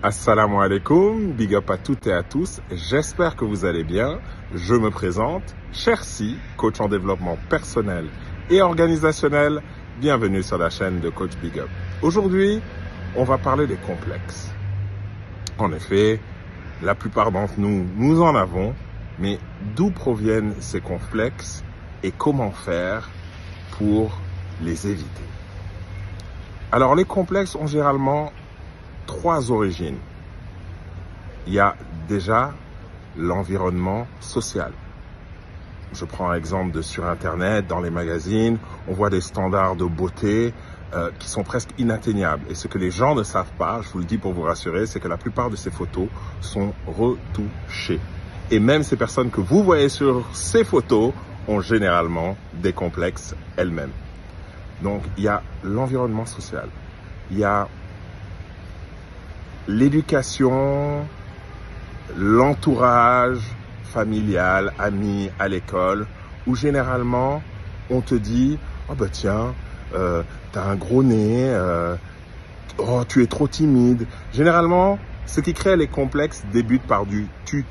Assalamu alaikum, big up à toutes et à tous, j'espère que vous allez bien. Je me présente, Chersi, coach en développement personnel et organisationnel. Bienvenue sur la chaîne de Coach Big Up. Aujourd'hui, on va parler des complexes. En effet, la plupart d'entre nous, nous en avons, mais d'où proviennent ces complexes et comment faire pour les éviter? Alors, les complexes ont généralement trois origines. Il y a déjà l'environnement social. Je prends l'exemple de sur Internet, dans les magazines, on voit des standards de beauté qui sont presque inatteignables. Et ce que les gens ne savent pas, je vous le dis pour vous rassurer, c'est que la plupart de ces photos sont retouchées. Et même ces personnes que vous voyez sur ces photos ont généralement des complexes elles-mêmes. Donc, il y a l'environnement social. Il y a l'éducation, l'entourage familial, amis, à l'école, où généralement on te dit « Oh ben tiens, t'as un gros nez, oh tu es trop timide ». Généralement, ce qui crée les complexes débute par du « tu ».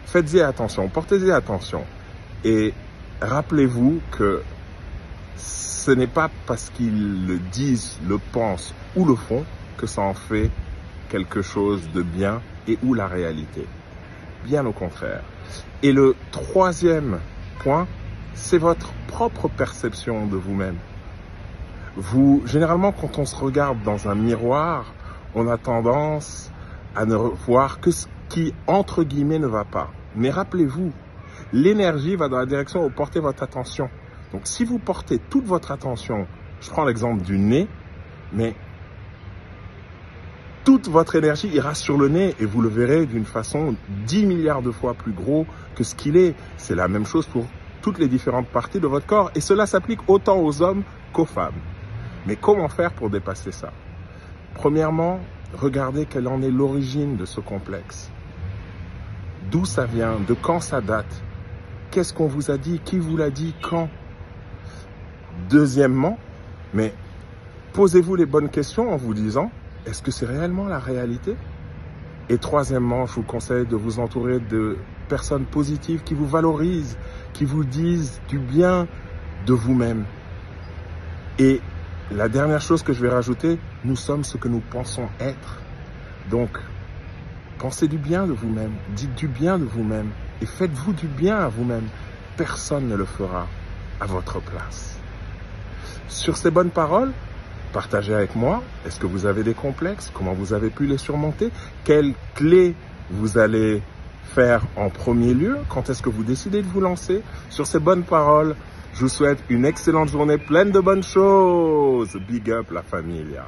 Faites-y attention, portez-y attention. Et rappelez-vous que ce n'est pas parce qu'ils le disent, le pensent ou le font que ça en fait quelque chose de bien et ou la réalité. Bien au contraire. Et le troisième point, c'est votre propre perception de vous-même. Généralement, quand on se regarde dans un miroir, on a tendance à ne voir que ce qui, entre guillemets, ne va pas. Mais rappelez-vous, l'énergie va dans la direction où portez votre attention. Donc, si vous portez toute votre attention, je prends l'exemple du nez, mais toute votre énergie ira sur le nez et vous le verrez d'une façon 10 milliards de fois plus gros que ce qu'il est. C'est la même chose pour toutes les différentes parties de votre corps et cela s'applique autant aux hommes qu'aux femmes. Mais comment faire pour dépasser ça? Premièrement, regardez quelle en est l'origine de ce complexe. D'où ça vient? De quand ça date? Qu'est-ce qu'on vous a dit? Qui vous l'a dit? Quand? Deuxièmement, mais posez-vous les bonnes questions en vous disant, est-ce que c'est réellement la réalité? Et troisièmement, je vous conseille de vous entourer de personnes positives qui vous valorisent, qui vous disent du bien de vous-même. Et la dernière chose que je vais rajouter, nous sommes ce que nous pensons être. Donc, pensez du bien de vous-même, dites du bien de vous-même et faites-vous du bien à vous-même. Personne ne le fera à votre place. Sur ces bonnes paroles, partagez avec moi, est-ce que vous avez des complexes? Comment vous avez pu les surmonter? Quelles clés vous allez faire en premier lieu? Quand est-ce que vous décidez de vous lancer? Sur ces bonnes paroles, je vous souhaite une excellente journée pleine de bonnes choses. Big up la familia.